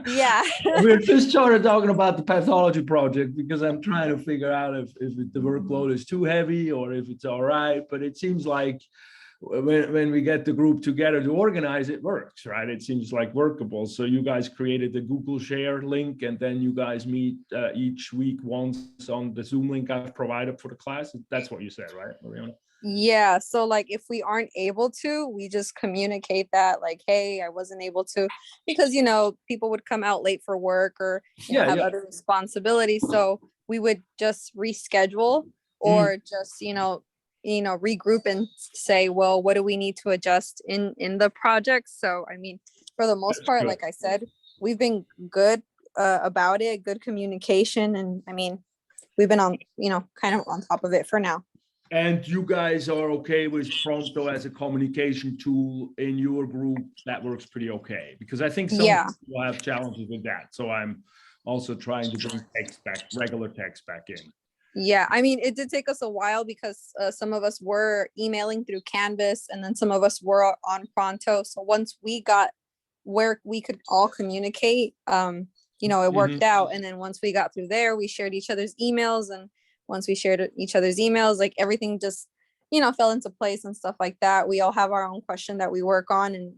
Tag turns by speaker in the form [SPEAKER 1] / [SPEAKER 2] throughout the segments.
[SPEAKER 1] Yeah.
[SPEAKER 2] We're just started talking about the pathology project because I'm trying to figure out if the workload is too heavy or if it's all right. But it seems like when we get the group together to organize, it works, right? It seems like workable. So you guys created the Google Share link, and then you guys meet each week once on the Zoom link I've provided for the class. That's what you said, right, Mariana?
[SPEAKER 1] Yeah, so like if we aren't able to, we just communicate that like, hey, I wasn't able to, because you know people would come out late for work or have other responsibilities, so we would just reschedule or just regroup and say, well, what do we need to adjust in the project? So I mean, for the most part, like I said, we've been good about it, good communication, and I mean, we've been on kind of on top of it for now.
[SPEAKER 2] And you guys are okay with Pronto as a communication tool in your group? That works pretty okay, because I think some people have challenges with that. So I'm also trying to bring text back, regular text back in.
[SPEAKER 1] Yeah, I mean, it did take us a while because some of us were emailing through Canvas, and then some of us were on Pronto. So once we got where we could all communicate, it worked out. And then once we got through there, we shared each other's emails, and once we shared each other's emails, like everything just, fell into place and stuff like that. We all have our own question that we work on, and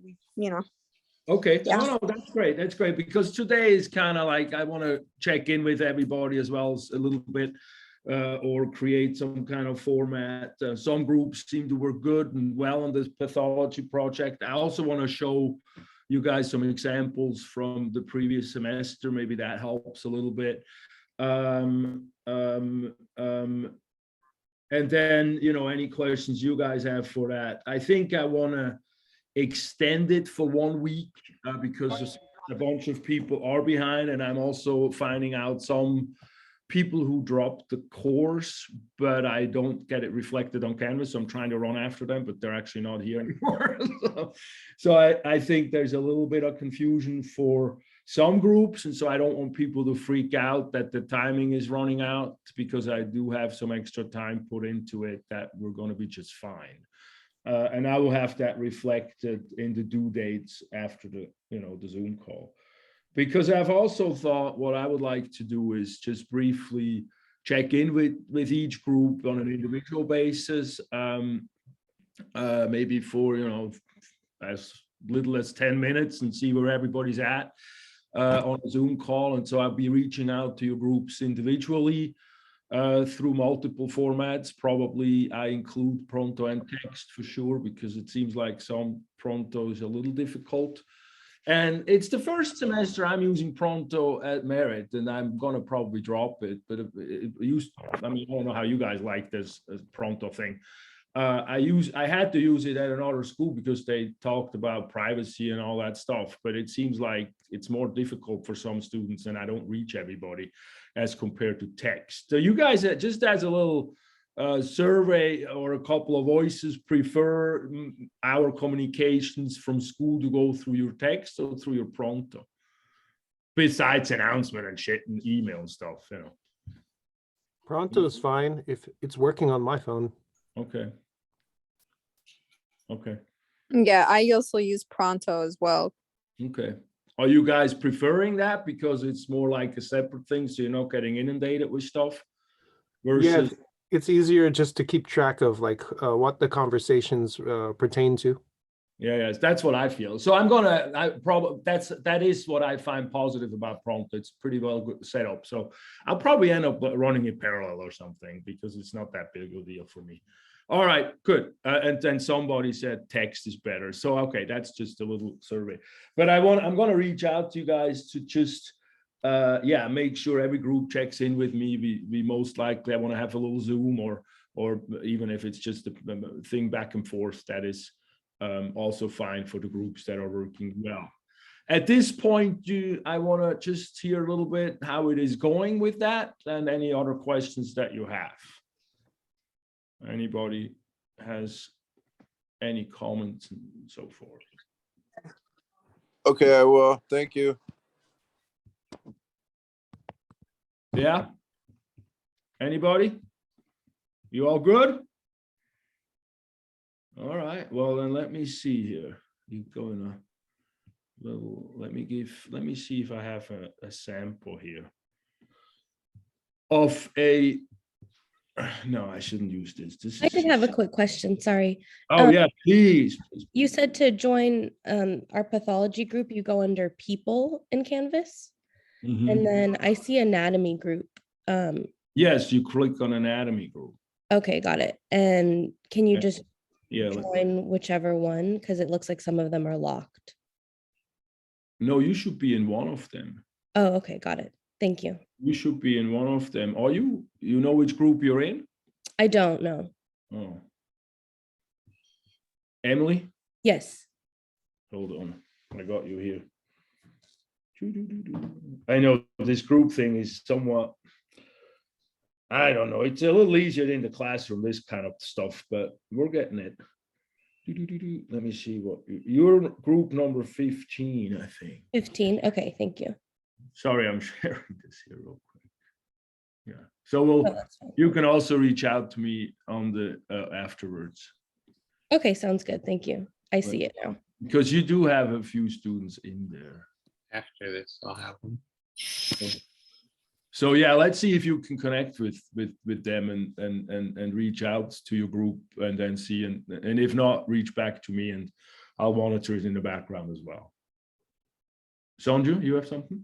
[SPEAKER 2] Okay. Yeah. No, that's great. That's great, because today is kind of like, I want to check in with everybody as well as a little bit, or create some kind of format. Some groups seem to work good and well on this pathology project. I also want to show you guys some examples from the previous semester. Maybe that helps a little bit. And then, any questions you guys have for that. I think I want to extend it for 1 week because a bunch of people are behind, and I'm also finding out some people who dropped the course, but I don't get it reflected on Canvas. So I'm trying to run after them, but they're actually not here anymore. so I think there's a little bit of confusion for some groups. And so I don't want people to freak out that the timing is running out, because I do have some extra time put into it that we're going to be just fine. And I will have that reflected in the due dates after the Zoom call. Because I've also thought what I would like to do is just briefly check in with each group on an individual basis, maybe for, as little as 10 minutes, and see where everybody's at on a Zoom call. And so I'll be reaching out to your groups individually through multiple formats. Probably I include Pronto and text for sure, because it seems like some Pronto is a little difficult. And it's the first semester I'm using Pronto at Merit, and I'm going to probably drop it. But it used, I don't know how you guys like this Pronto thing. I had to use it at another school because they talked about privacy and all that stuff. But it seems like it's more difficult for some students, and I don't reach everybody as compared to text. So you guys, just as a little survey or a couple of voices, prefer our communications from school to go through your text or through your Pronto, besides announcement and shit and email and stuff?
[SPEAKER 3] Pronto is fine if it's working on my phone.
[SPEAKER 2] Okay.
[SPEAKER 1] Yeah, I also use Pronto as well.
[SPEAKER 2] Okay. Are you guys preferring that because it's more like a separate thing, so you're not getting inundated with stuff? Versus...
[SPEAKER 3] Yeah, it's easier just to keep track of like what the conversations pertain to.
[SPEAKER 2] Yeah, that's what I feel. So that is what I find positive about Pronto. It's pretty well set up. So I'll probably end up running it parallel or something, because it's not that big of a deal for me. All right, good. And then somebody said text is better. So, okay, that's just a little survey. But I'm going to reach out to you guys to just, make sure every group checks in with me. We most likely, I want to have a little Zoom, or even if it's just a thing back and forth, that is also fine for the groups that are working well. At this point, I want to just hear a little bit how it is going with that, and any other questions that you have. Anybody has any comments and so forth?
[SPEAKER 4] Okay, I will. Thank you.
[SPEAKER 2] Yeah. Anybody? You all good? All right. Well, then let me see here. You're going to let me see if I have a sample here of a, no, I shouldn't use this.
[SPEAKER 4] I did have a quick question, sorry.
[SPEAKER 2] Oh yeah, please.
[SPEAKER 4] You said to join our pathology group, you go under people in Canvas.
[SPEAKER 2] Mhm.
[SPEAKER 4] And then I see anatomy group.
[SPEAKER 2] Yes, you click on anatomy group.
[SPEAKER 4] Okay, got it. And can you just
[SPEAKER 2] Yeah.
[SPEAKER 4] join whichever one? Because it looks like some of them are locked.
[SPEAKER 2] No, you should be in one of them.
[SPEAKER 4] Oh, okay, got it. Thank you.
[SPEAKER 2] You should be in one of them. Are you? You know which group you're in?
[SPEAKER 4] I don't know.
[SPEAKER 2] Oh. Emily?
[SPEAKER 4] Yes.
[SPEAKER 2] Hold on. I got you here. I know this group thing is somewhat, I don't know, it's a little easier in the classroom, this kind of stuff, but we're getting it. Let me see what you're group number 15, I think.
[SPEAKER 4] 15. Okay, thank you.
[SPEAKER 2] Sorry, I'm sharing this here real quick. Yeah. So you can also reach out to me on the afterwards.
[SPEAKER 4] Okay, sounds good. Thank you. I see it now.
[SPEAKER 2] Because you do have a few students in there.
[SPEAKER 5] After this, I'll have them.
[SPEAKER 2] So yeah, let's see if you can connect with them and reach out to your group and then see, and if not, reach back to me and I'll monitor it in the background as well. Sonju, you have something?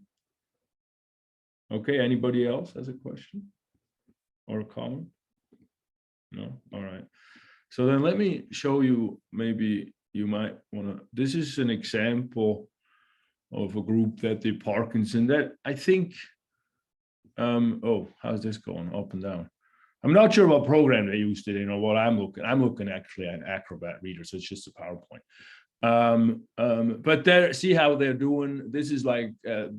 [SPEAKER 2] Okay, anybody else has a question or a comment? No, all right. So then let me show you, maybe you might want to, this is an example of a group that did Parkinson that I think, oh, how's this going up and down? I'm not sure what program they used it in or what I'm looking actually at Acrobat Reader, so it's just a PowerPoint. But there, see how they're doing. This is like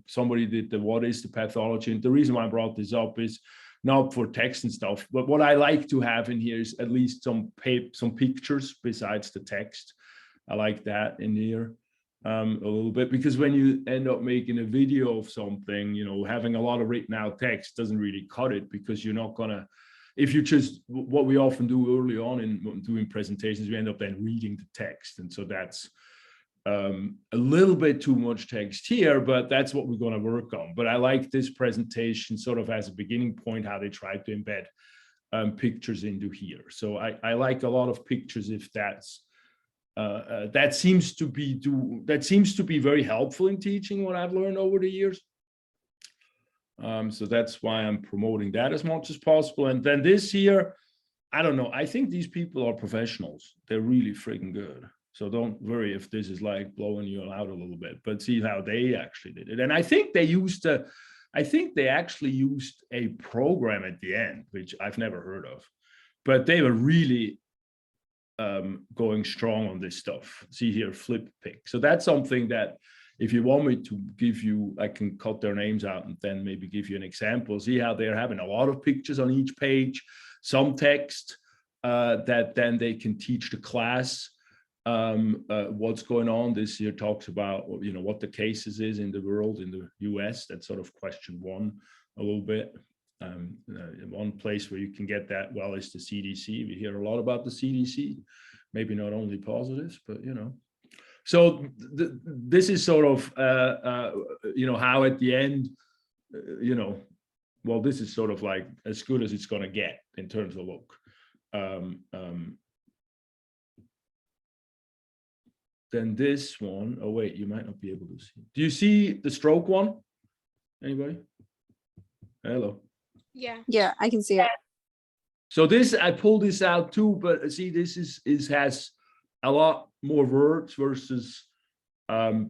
[SPEAKER 2] somebody did the what is the pathology, and the reason why I brought this up is not for text and stuff, but what I like to have in here is at least some pictures besides the text. I like that in here a little bit, because when you end up making a video of something, you know, having a lot of written out text doesn't really cut it, because you're not gonna, if you just, what we often do early on in doing presentations, we end up then reading the text. And so that's a little bit too much text here, but that's what we're going to work on. But I like this presentation sort of as a beginning point, how they try to embed pictures into here. So I like a lot of pictures if that's, that seems to be very helpful in teaching, what I've learned over the years. So that's why I'm promoting that as much as possible. And then this here, I don't know, I think these people are professionals. They're really freaking good. So don't worry if this is like blowing you out a little bit, but see how they actually did it. And I think they used they actually used a program at the end, which I've never heard of, but they were really going strong on this stuff. See here, flip pick. So that's something that, if you want me to give you, I can cut their names out and then maybe give you an example. See how they're having a lot of pictures on each page, some text that then they can teach the class what's going on. This here talks about, you know, what the cases is in the world, in the US. That's sort of question one a little bit. One place where you can get that well is the CDC. We hear a lot about the CDC, maybe not only positives, but you know. So this is sort of, you know, how at the end, you know, well, this is sort of like as good as it's going to get in terms of look. Then this one, oh wait, you might not be able to see. Do you see the stroke one? Anybody? Hello.
[SPEAKER 1] Yeah, I can see it.
[SPEAKER 2] So this, I pulled this out too, but see, this has a lot more words versus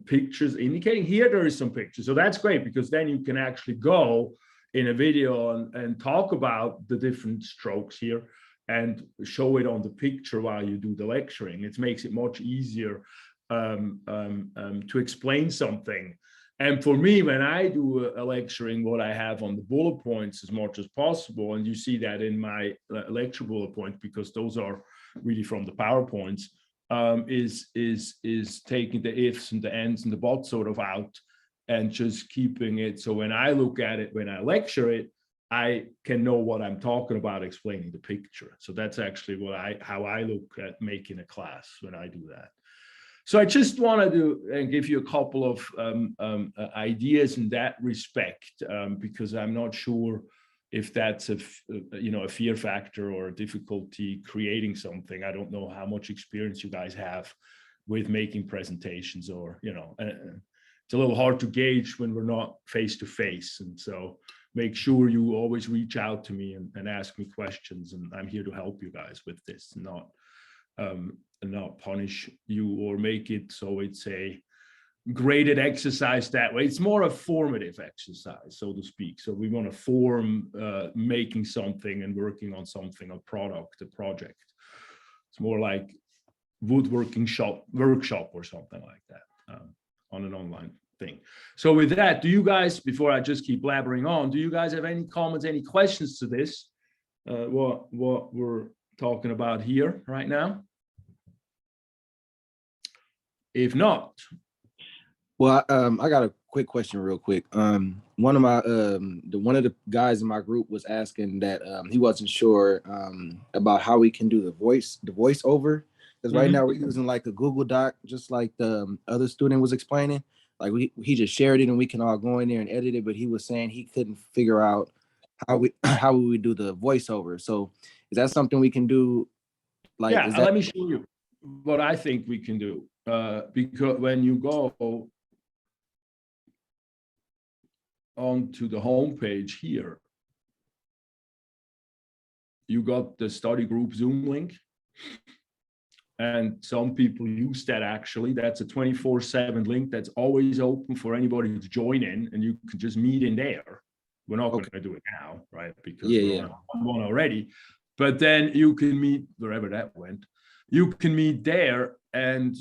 [SPEAKER 2] pictures indicating. Here there is some pictures, so that's great, because then you can actually go in a video and talk about the different strokes here and show it on the picture while you do the lecturing. It makes it much easier to explain something. And for me, when I do a lecturing, what I have on the bullet points as much as possible, and you see that in my lecture bullet points, because those are really from the PowerPoints, is taking the ifs and the ands and the buts sort of out and just keeping it. So when I look at it, when I lecture it, I can know what I'm talking about explaining the picture. So that's actually how I look at making a class when I do that. So I just wanted to give you a couple of ideas in that respect, because I'm not sure if that's a fear factor or a difficulty creating something. I don't know how much experience you guys have with making presentations, or it's a little hard to gauge when we're not face to face. And so make sure you always reach out to me and ask me questions, and I'm here to help you guys with this, not punish you or make it so it's a graded exercise that way. It's more a formative exercise, so to speak. So we want to form making something and working on something, a product, a project. It's more like woodworking workshop or something like that, on an online thing. So with that, do you guys, before I just keep blabbering on, do you guys have any comments, any questions to this, what we're talking about here right now? If not,
[SPEAKER 6] well, I got a quick question real quick. One of the guys in my group was asking that he wasn't sure about how we can do the voiceover, because right now we're using like a Google Doc, just like the other student was explaining. Like he just shared it and we can all go in there and edit it, but he was saying he couldn't figure out how we would do the voiceover. So is that something we can do? Like,
[SPEAKER 2] yeah, let me show you what I think we can do. Because when you go onto the home page here, you got the study group Zoom link, and some people use that. Actually, that's a 24/7 link that's always open for anybody to join in, and you can just meet in there. We're not going to do it now, right? Because we're on one already, but then you can meet wherever that went. You can meet there, and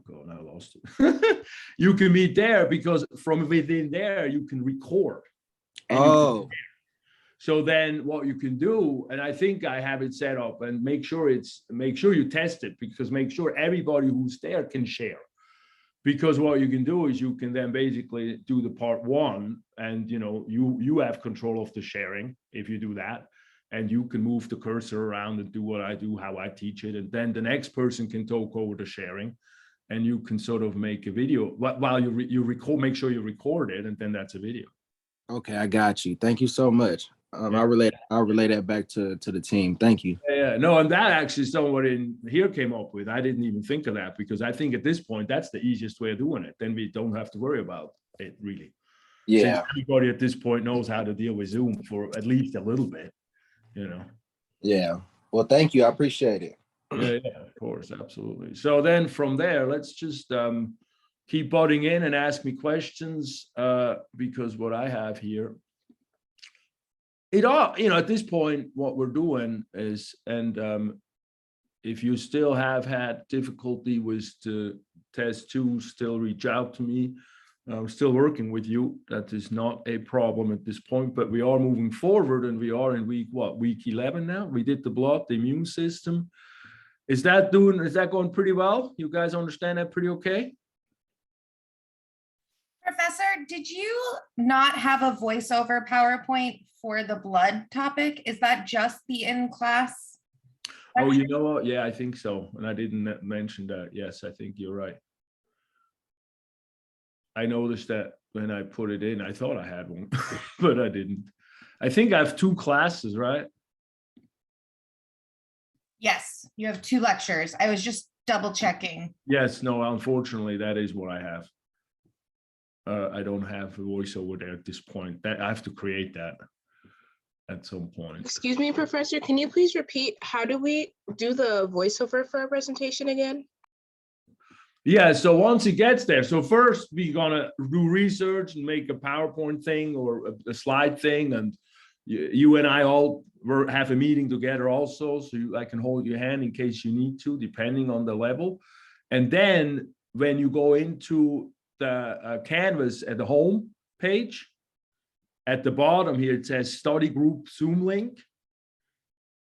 [SPEAKER 2] God, I lost it. You can meet there because from within there you can record.
[SPEAKER 6] Oh.
[SPEAKER 2] So then what you can do, and I think I have it set up, and make sure you test it, because make sure everybody who's there can share. Because what you can do is you can then basically do the part one, and you have control of the sharing if you do that, and you can move the cursor around and do what I do, how I teach it, and then the next person can talk over the sharing, and you can sort of make a video while you record. Make sure you record it, and then that's a video.
[SPEAKER 6] Okay, I got you. Thank you so much. I'll relay that back to the team. Thank you.
[SPEAKER 2] Yeah, no, and that actually someone in here came up with. I didn't even think of that, because I think at this point that's the easiest way of doing it. Then we don't have to worry about it, really.
[SPEAKER 6] Yeah.
[SPEAKER 2] Since everybody at this point knows how to deal with Zoom for at least a little bit,
[SPEAKER 6] Yeah. Well, thank you. I appreciate it.
[SPEAKER 2] Yeah, of course, absolutely. So then from there, let's just keep butting in and ask me questions, because what I have here, at this point, what we're doing is, and if you still have had difficulty with the test 2, still reach out to me. I'm still working with you. That is not a problem at this point, but we are moving forward, and we are in week 11 now. We did the blood, the immune system. Is that going pretty well? You guys understand that pretty okay?
[SPEAKER 7] Professor, did you not have a voiceover PowerPoint for the blood topic? Is that just the in-class?
[SPEAKER 2] Oh, you know what? Yeah, I think so. And I didn't mention that. Yes, I think you're right. I noticed that when I put it in, I thought I had one, but I didn't. I think I have 2 classes, right?
[SPEAKER 7] Yes, you have 2 lectures. I was just double checking.
[SPEAKER 2] Yes, no, unfortunately, that is what I have. I don't have a voiceover there at this point. That I have to create that at some point.
[SPEAKER 8] Excuse me, Professor, can you please repeat, how do we do the voiceover for our presentation again?
[SPEAKER 2] Yeah, so once it gets there, so first we're gonna do research and make a PowerPoint thing or a slide thing, and you and I all have a meeting together also, so I can hold your hand in case you need to, depending on the level. And then when you go into the Canvas at the home page, at the bottom here, it says study group Zoom link.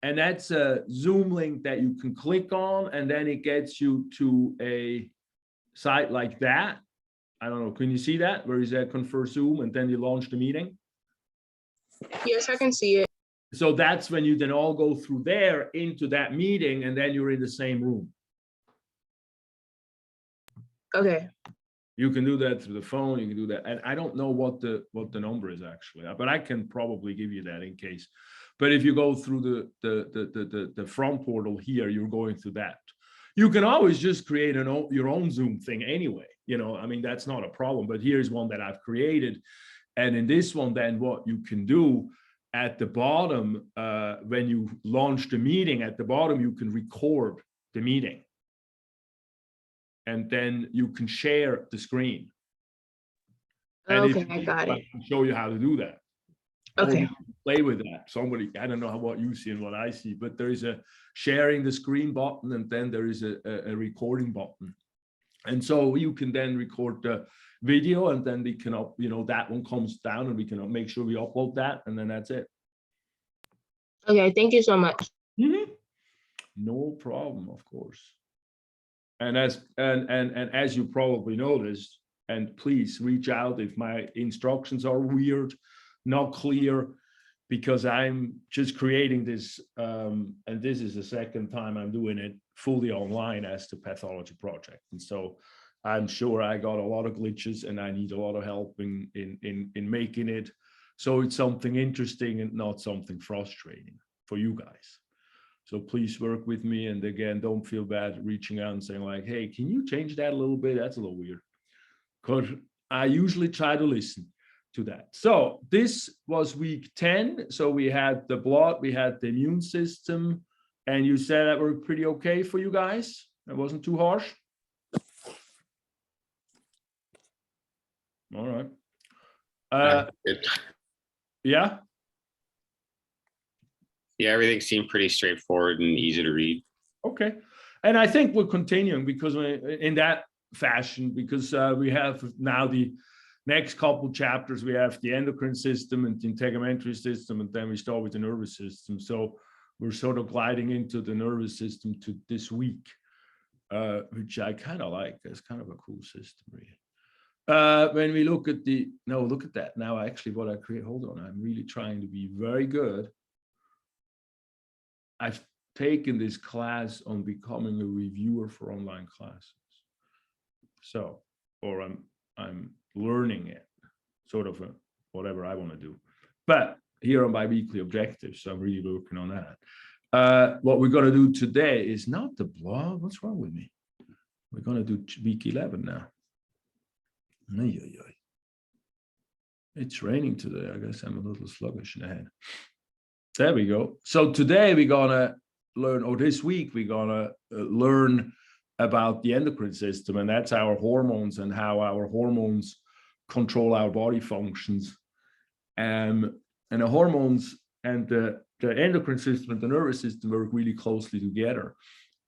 [SPEAKER 2] And that's a Zoom link that you can click on, and then it gets you to a site like that. I don't know, can you see that? Where is that confer Zoom, and then you launch the meeting?
[SPEAKER 8] Yes, I can see it.
[SPEAKER 2] So that's when you then all go through there into that meeting, and then you're in the same room.
[SPEAKER 8] Okay.
[SPEAKER 2] You can do that through the phone. You can do that, and I don't know what the number is actually, but I can probably give you that in case. But if you go through the front portal here, you're going through that. You can always just create your own Zoom thing anyway. You know, I mean, that's not a problem. But here's one that I've created, and in this one, then what you can do at the bottom, when you launch the meeting, at the bottom you can record the meeting. And then you can share the screen. And
[SPEAKER 8] Okay, I got it.
[SPEAKER 2] I can show you how to do that.
[SPEAKER 8] Okay.
[SPEAKER 2] Play with that. Somebody, I don't know what you see and what I see, but there is a sharing the screen button, and then there is a recording button. And so you can then record the video, and then we can up, you know, that one comes down, and we can make sure we upload that, and then that's it.
[SPEAKER 8] Okay, thank you so much.
[SPEAKER 2] Mm-hmm. No problem, of course. And as you probably noticed, and please reach out if my instructions are weird, not clear, because I'm just creating this, and this is the second time I'm doing it fully online as the Pathology Project. And so I'm sure I got a lot of glitches, and I need a lot of help in making it so it's something interesting and not something frustrating for you guys. So please work with me. And again, don't feel bad reaching out and saying like, hey, can you change that a little bit? That's a little weird. Because I usually try to listen to that. So this was week 10. So we had the blood, we had the immune system, and you said that were pretty okay for you guys. That wasn't too harsh. All right.
[SPEAKER 5] Good.
[SPEAKER 2] Yeah.
[SPEAKER 5] Yeah, everything seemed pretty straightforward and easy to read.
[SPEAKER 2] Okay. And I think we're continuing because in that fashion, because we have now the next couple chapters, we have the endocrine system and the integumentary system, and then we start with the nervous system. So we're sort of gliding into the nervous system to this week, which I kind of like. It's kind of a cool system, really. When we look at look at that. Now, actually, what I create, hold on, I'm really trying to be very good. I've taken this class on becoming a reviewer for online classes. So, or I'm learning it, sort of whatever I want to do. But here are my weekly objectives. So I'm really working on that. What we're going to do today is not the blog. What's wrong with me? We're going to do week 11 now. It's raining today. I guess I'm a little sluggish in the head. There we go. So today we're gonna learn, or this week we're gonna learn about the endocrine system, and that's our hormones and how our hormones control our body functions. And the hormones and the endocrine system and the nervous system work really closely together.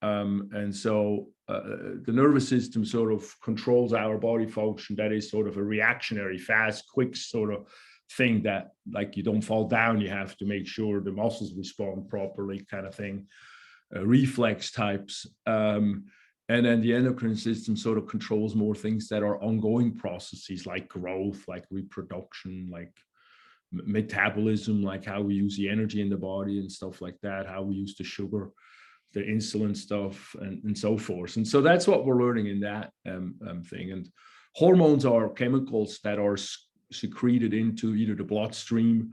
[SPEAKER 2] And so the nervous system sort of controls our body function. That is sort of a reactionary, fast, quick sort of thing that, like, you don't fall down, you have to make sure the muscles respond properly, kind of thing, reflex types. And then the endocrine system sort of controls more things that are ongoing processes, like growth, like reproduction, like metabolism, like how we use the energy in the body and stuff like that, how we use the sugar, the insulin stuff, and so forth. And so that's what we're learning in that thing. And hormones are chemicals that are secreted into either the bloodstream,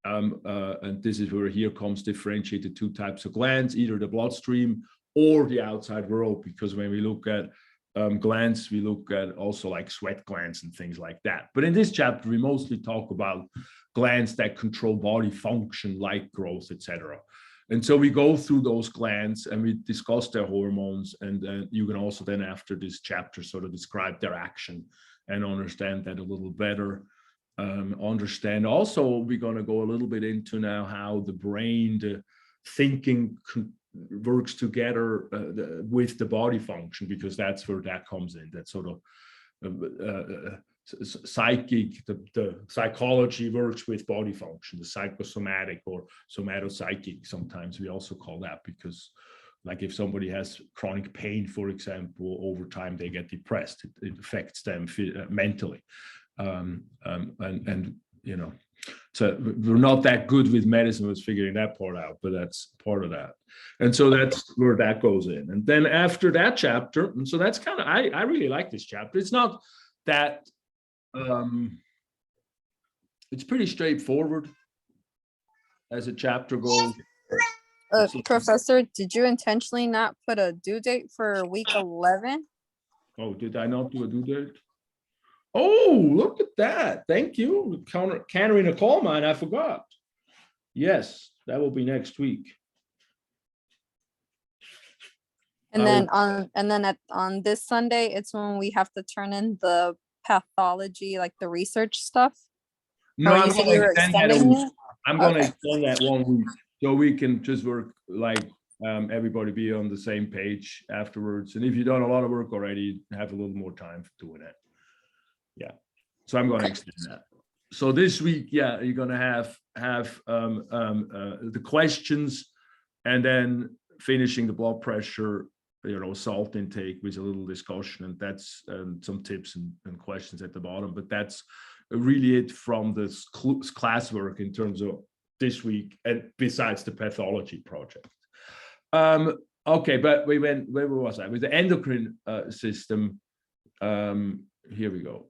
[SPEAKER 2] and this is where here comes differentiated two types of glands, either the bloodstream or the outside world, because when we look at glands, we look at also like sweat glands and things like that. But in this chapter, we mostly talk about glands that control body function, like growth, etc. And so we go through those glands and we discuss their hormones, and you can also then, after this chapter, sort of describe their action and understand that a little better. Understand also, we're going to go a little bit into now how the brain, the thinking works together with the body function, because that's where that comes in. That sort of psychic, the psychology works with body function, the psychosomatic or somatopsychic, sometimes we also call that, because like if somebody has chronic pain, for example, over time they get depressed, it affects them mentally. And you know, So we're not that good with medicine with figuring that part out, but that's part of that. And so that's where that goes in. And then after that chapter, and so that's kind of, I really like this chapter. It's not that, it's pretty straightforward as a chapter goes.
[SPEAKER 1] Professor, did you intentionally not put a due date for week 11?
[SPEAKER 2] Oh, did I not do a due date? Oh, look at that. Thank you. Countering a coal mine, I forgot. Yes, that will be next week.
[SPEAKER 1] And then on this Sunday, it's when we have to turn in the pathology, like the research stuff.
[SPEAKER 2] No,
[SPEAKER 1] you said you were extending it?
[SPEAKER 2] I'm going to extend that 1 week so we can just work like everybody be on the same page afterwards. And if you've done a lot of work already, have a little more time for doing it. Yeah, so I'm going to extend that. So this week, yeah, you're going to have the questions, and then finishing the blood pressure, salt intake with a little discussion, and that's some tips and questions at the bottom. But that's really it from this classwork in terms of this week, and besides the pathology project. Okay, but we went, where was I? With the endocrine system, here we go.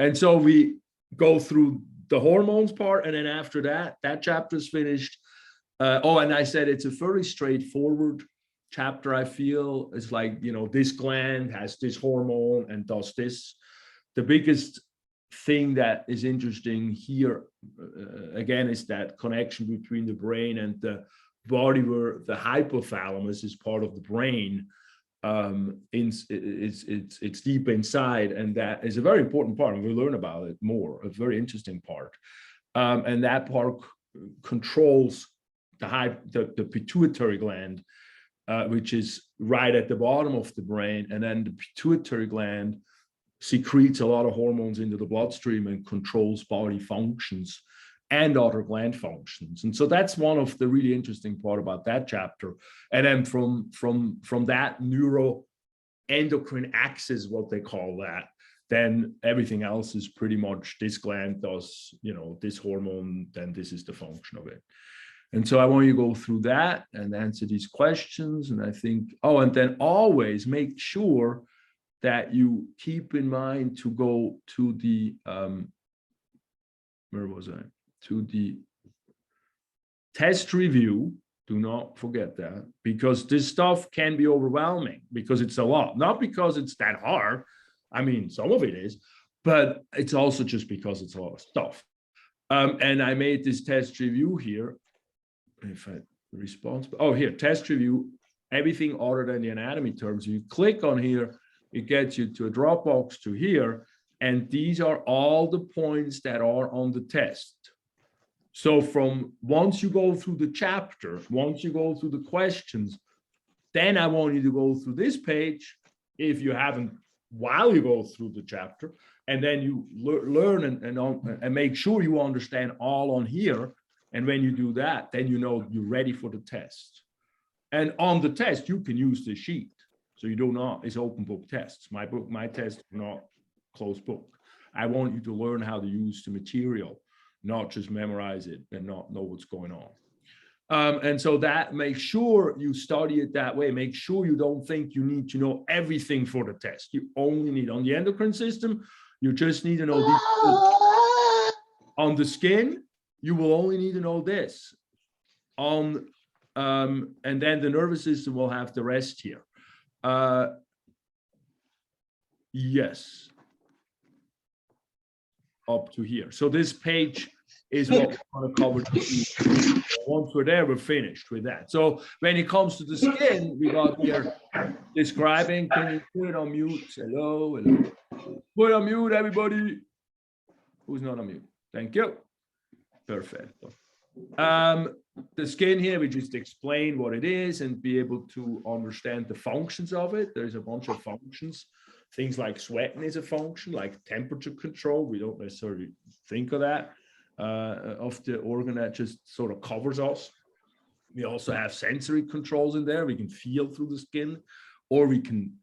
[SPEAKER 2] And so we go through the hormones part, and then after that, that chapter is finished. Oh, and I said it's a very straightforward chapter. I feel it's like, this gland has this hormone and does this. The biggest thing that is interesting here, again, is that connection between the brain and the body, where the hypothalamus is part of the brain. It's deep inside, and that is a very important part, and we'll learn about it more, a very interesting part. And that part controls the pituitary gland, which is right at the bottom of the brain. And then the pituitary gland secretes a lot of hormones into the bloodstream and controls body functions and other gland functions. And so that's one of the really interesting part about that chapter. And then from that neuroendocrine axis, what they call that, then everything else is pretty much this gland does, this hormone, then this is the function of it. And so I want you to go through that and answer these questions. And I think, and then always make sure that you keep in mind to go to the, where was I? To the test review. Do not forget that, because this stuff can be overwhelming because it's a lot, not because it's that hard. I mean, some of it is, but it's also just because it's a lot of stuff. And I made this test review here. If I respond, here, test review, everything other than the anatomy terms. You click on here, it gets you to a Dropbox to here. And these are all the points that are on the test. So from once you go through the chapter, once you go through the questions, then I want you to go through this page, if you haven't, while you go through the chapter, and then you learn and make sure you understand all on here. And when you do that, then you're ready for the test. And on the test, you can use the sheet. So you do not, it's open book tests. My tests are not closed book. I want you to learn how to use the material, not just memorize it and not know what's going on. And so that, make sure you study it that way. Make sure you don't think you need to know everything for the test. You only need, on the endocrine system, you just need to know these. On the skin, you will only need to know this. And then the nervous system will have the rest here. Yes. Up to here. So this page is what we're going to cover. Once we're there, we're finished with that. So when it comes to the skin, we got here describing. Can you put it on mute? Hello, hello. Put on mute, everybody. Who's not on mute? Thank you. Perfect. The skin here, we just explain what it is and be able to understand the functions of it. There's a bunch of functions. Things like sweating is a function, like temperature control. We don't necessarily think of that, of the organ that just sort of covers us. We also have sensory controls in there. We can feel through the skin, or we can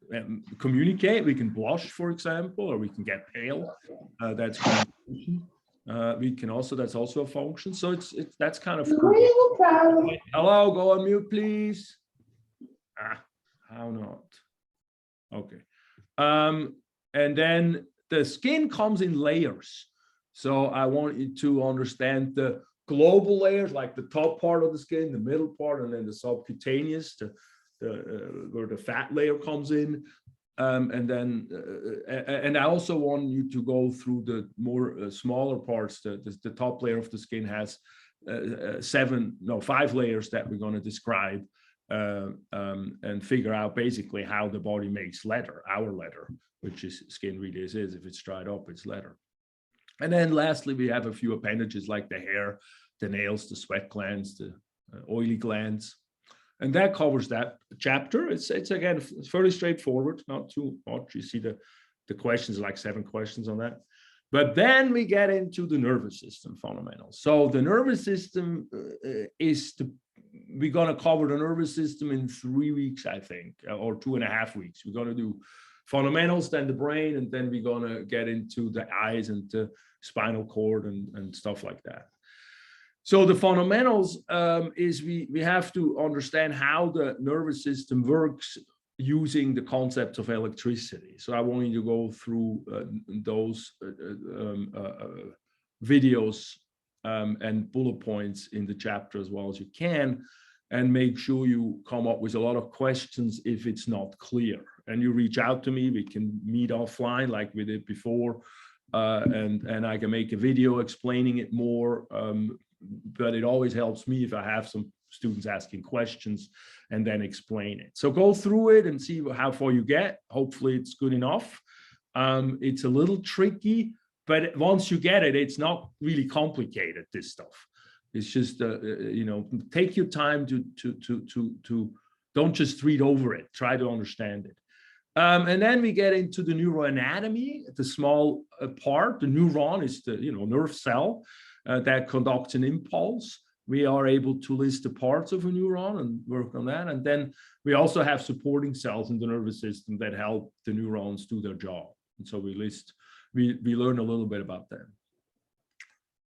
[SPEAKER 2] communicate. We can blush, for example, or we can get pale. That's communication. We can also, that's also a function. So that's kind of cool. Hello, go on mute, please. How not? Okay. And then the skin comes in layers. So I want you to understand the global layers, like the top part of the skin, the middle part, and then the subcutaneous, where the fat layer comes in. And then, and I also want you to go through the more smaller parts. The top layer of the skin has 5 layers that we're going to describe and figure out basically how the body makes leather, our leather, which is skin really is. If it's dried up, it's leather. And then lastly, we have a few appendages like the hair, the nails, the sweat glands, the oily glands. And that covers that chapter. It's again, it's fairly straightforward, not too much. You see the questions, like 7 questions on that. But then we get into the nervous system fundamentals. So the nervous system we're going to cover the nervous system in 3 weeks, I think, or 2.5 weeks. We're going to do fundamentals, then the brain, and then we're going to get into the eyes and the spinal cord and stuff like that. So the fundamentals is we have to understand how the nervous system works using the concepts of electricity. So I want you to go through those videos and bullet points in the chapter as well as you can, and make sure you come up with a lot of questions if it's not clear. And you reach out to me, we can meet offline like we did before, and I can make a video explaining it more. But it always helps me if I have some students asking questions and then explain it. So go through it and see how far you get. Hopefully it's good enough. It's a little tricky, but once you get it, it's not really complicated, this stuff. It's just, take your time to don't just read over it, try to understand it. And then we get into the neuroanatomy, the small part. The neuron is the nerve cell that conducts an impulse. We are able to list the parts of a neuron and work on that. And then we also have supporting cells in the nervous system that help the neurons do their job. And so we learn a little bit about them.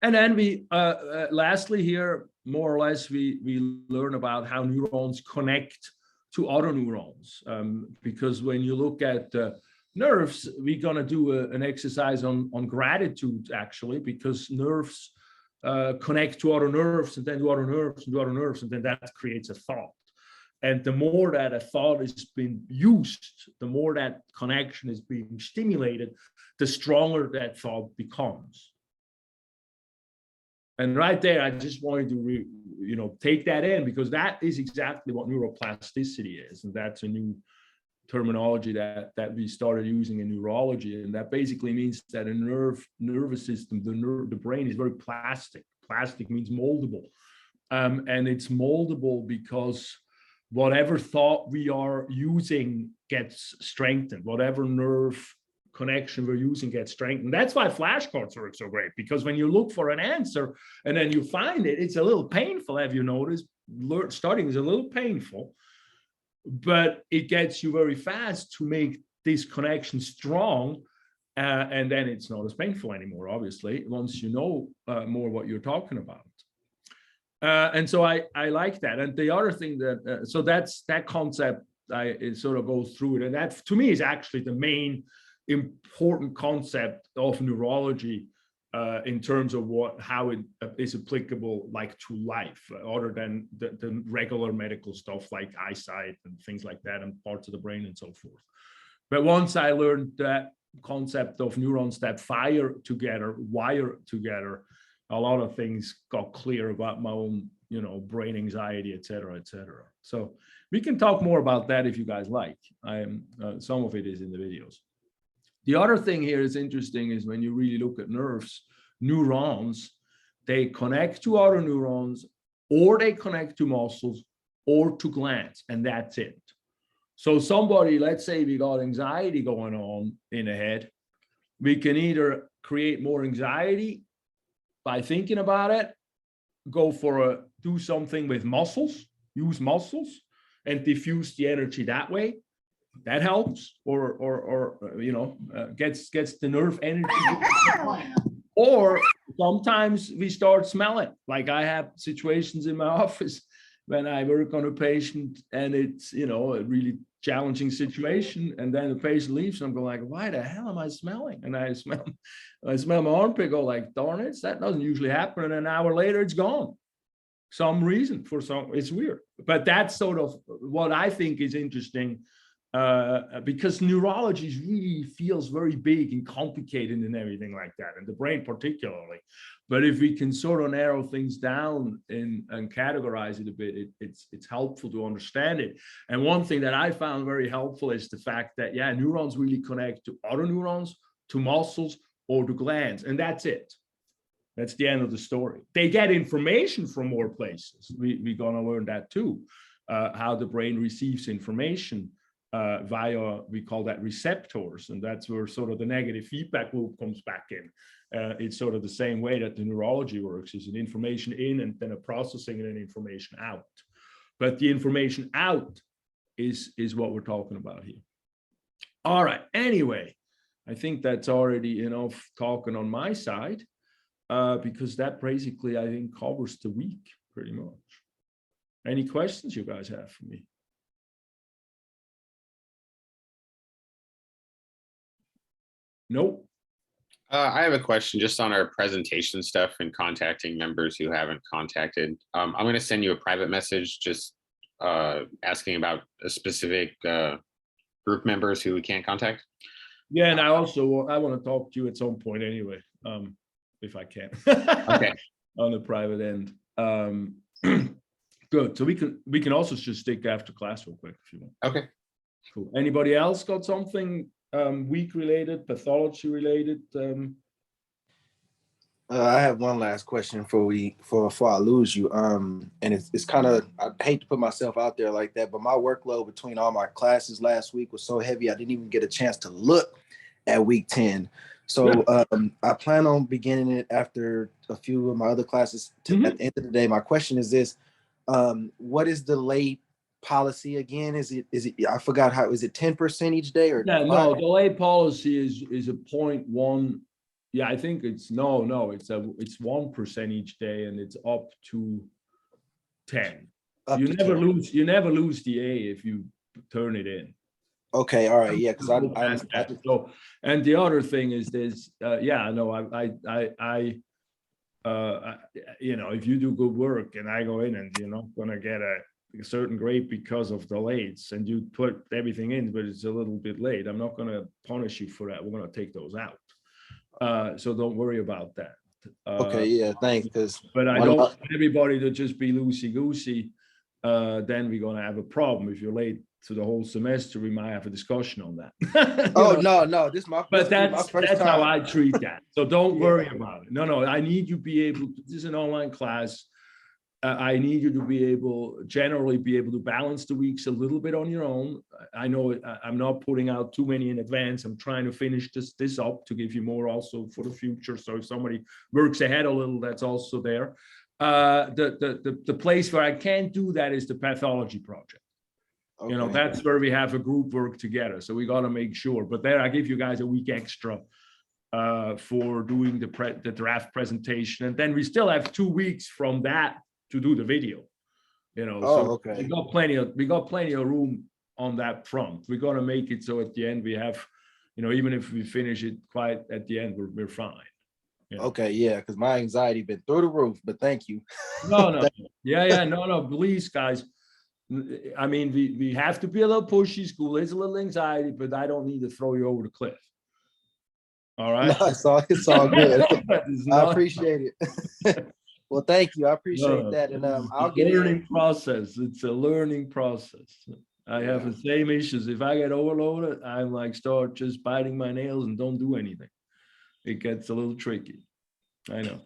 [SPEAKER 2] And then we, lastly here, more or less, we learn about how neurons connect to other neurons. Because when you look at nerves, we're gonna do an exercise on gratitude, actually, because nerves connect to other nerves and then to other nerves and to other nerves, and then that creates a thought. And the more that a thought is being used, the more that connection is being stimulated, the stronger that thought becomes. And right there, I just wanted to take that in, because that is exactly what neuroplasticity is. And that's a new terminology that we started using in neurology. And that basically means that a nervous system, the brain is very plastic. Plastic means moldable. And it's moldable because whatever thought we are using gets strengthened. Whatever nerve connection we're using gets strengthened. That's why flashcards work so great, because when you look for an answer and then you find it, it's a little painful. Have you noticed? Studying is a little painful, but it gets you very fast to make this connection strong, and then it's not as painful anymore, obviously, once you know more what you're talking about. And so I like that. And the other thing that, so that's that concept, it sort of goes through it. And that, to me, is actually the main important concept of neurology in terms of how it is applicable to life, other than the regular medical stuff like eyesight and things like that and parts of the brain and so forth. But once I learned that concept of neurons that fire together, wire together, a lot of things got clear about my own, brain anxiety, et cetera, et cetera. So we can talk more about that if you guys like. Some of it is in the videos. The other thing here is interesting is when you really look at neurons, they connect to other neurons, or they connect to muscles or to glands, and that's it. So somebody, let's say we got anxiety going on in the head, we can either create more anxiety by thinking about it, do something with muscles, use muscles and diffuse the energy that way. That helps, or gets the nerve energy. Or sometimes we start smelling. Like I have situations in my office when I work on a patient and it's, you know, a really challenging situation, and then the patient leaves and I'm going like, why the hell am I smelling? And I smell my armpit, go like, darn it, that doesn't usually happen. And an hour later it's gone. Some reason for some, it's weird. But that's sort of what I think is interesting, because neurology really feels very big and complicated and everything like that, and the brain particularly. But if we can sort of narrow things down and categorize it a bit, it's helpful to understand it. And one thing that I found very helpful is the fact that, yeah, neurons really connect to other neurons, to muscles, or to glands, and that's it. That's the end of the story. They get information from more places. We're gonna learn that too, how the brain receives information via, we call that receptors, and that's where sort of the negative feedback loop comes back in. It's sort of the same way that the neurology works, is an information in and then a processing and an information out. But the information out is what we're talking about here. All right, anyway, I think that's already enough talking on my side, because that basically, I think, covers the week pretty much. Any questions you guys have for me? Nope.
[SPEAKER 5] I have a question just on our presentation stuff and contacting members who haven't contacted. I'm going to send you a private message just asking about a specific group members who we can't contact.
[SPEAKER 2] Yeah, and I want to talk to you at some point anyway, if I can.
[SPEAKER 5] Okay.
[SPEAKER 2] On the private end. Good. So we can also just stick after class real quick if you want.
[SPEAKER 5] Okay.
[SPEAKER 2] Cool. Anybody else got something week related, pathology related?
[SPEAKER 6] I have one last question before I lose you. And it's kind of, I hate to put myself out there like that, but my workload between all my classes last week was so heavy I didn't even get a chance to look at week 10. So I plan on beginning it after a few of my other classes. At the end of the day, my question is this: what is the late policy again? Is it I forgot how, is it 10% each day or?
[SPEAKER 2] Yeah, no, the late policy is a 0.1. Yeah, I think it's it's 1% each day, and it's up to 10. You never lose the A if you turn it in.
[SPEAKER 6] Okay, all right, yeah, because
[SPEAKER 2] so, and the other thing is this, yeah, no, you know, if you do good work and I go in and you're not gonna get a certain grade because of the lates, and you put everything in, but it's a little bit late, I'm not gonna punish you for that. We're gonna take those out. So don't worry about that.
[SPEAKER 6] Okay, yeah, thanks.
[SPEAKER 2] But I don't want everybody to just be loosey-goosey. Then we're gonna have a problem. If you're late to the whole semester, we might have a discussion on that.
[SPEAKER 6] Oh, no, this is my
[SPEAKER 2] but
[SPEAKER 6] that's
[SPEAKER 2] how I treat that. So don't worry about it. No, I need you to be able to, this is an online class. I need you to generally be able to balance the weeks a little bit on your own. I know I'm not putting out too many in advance. I'm trying to finish this up to give you more also for the future. So if somebody works ahead a little, that's also there. The place where I can't do that is the Pathology Project. Okay. You know, that's where we have a group work together. So we got to make sure. But there, I give you guys a week extra for doing the draft presentation, and then we still have 2 weeks from that to do the video. You know, so we got plenty of room on that front. We're gonna make it so at the end we have, you know, even if we finish it quite at the end, we're fine. You know? Okay, yeah, because my anxiety been through the roof. But thank you. No, yeah, no, please, guys. I mean, we have to be a little pushy. School is a little anxiety, but I don't need to throw you over the cliff. All right. No, it's all good. I appreciate it. Well, thank you. I appreciate that. And I'll get learning process. It's a learning process. I have the same issues. If I get overloaded, I'm like start just biting my nails and don't do anything. It gets a little tricky. I know.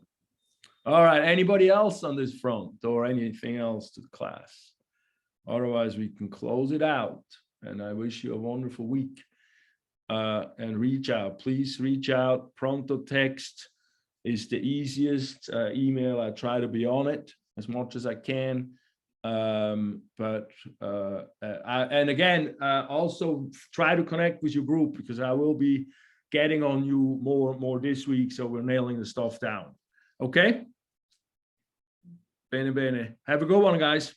[SPEAKER 2] All right. Anybody else on this front or anything else to the class? Otherwise, we can close it out. And I wish you a wonderful week. And reach out. Please reach out. Pronto text is the easiest. Email, I try to be on it as much as I can. And again, also try to connect with your group, because I will be getting on you more this week. So we're nailing the stuff down. Okay. Bene, bene. Have a good one, guys.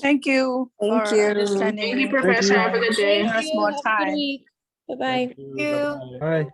[SPEAKER 9] Thank you.
[SPEAKER 1] Thank
[SPEAKER 9] for
[SPEAKER 1] you.
[SPEAKER 9] understanding
[SPEAKER 8] Thank you,
[SPEAKER 9] me.
[SPEAKER 8] Professor.
[SPEAKER 3] you.
[SPEAKER 8] Have a good day.
[SPEAKER 9] Give us more
[SPEAKER 4] Have a good
[SPEAKER 9] time.
[SPEAKER 4] week. Bye-bye.
[SPEAKER 2] Thank you.
[SPEAKER 7] You.
[SPEAKER 2] Bye-bye.
[SPEAKER 3] Bye.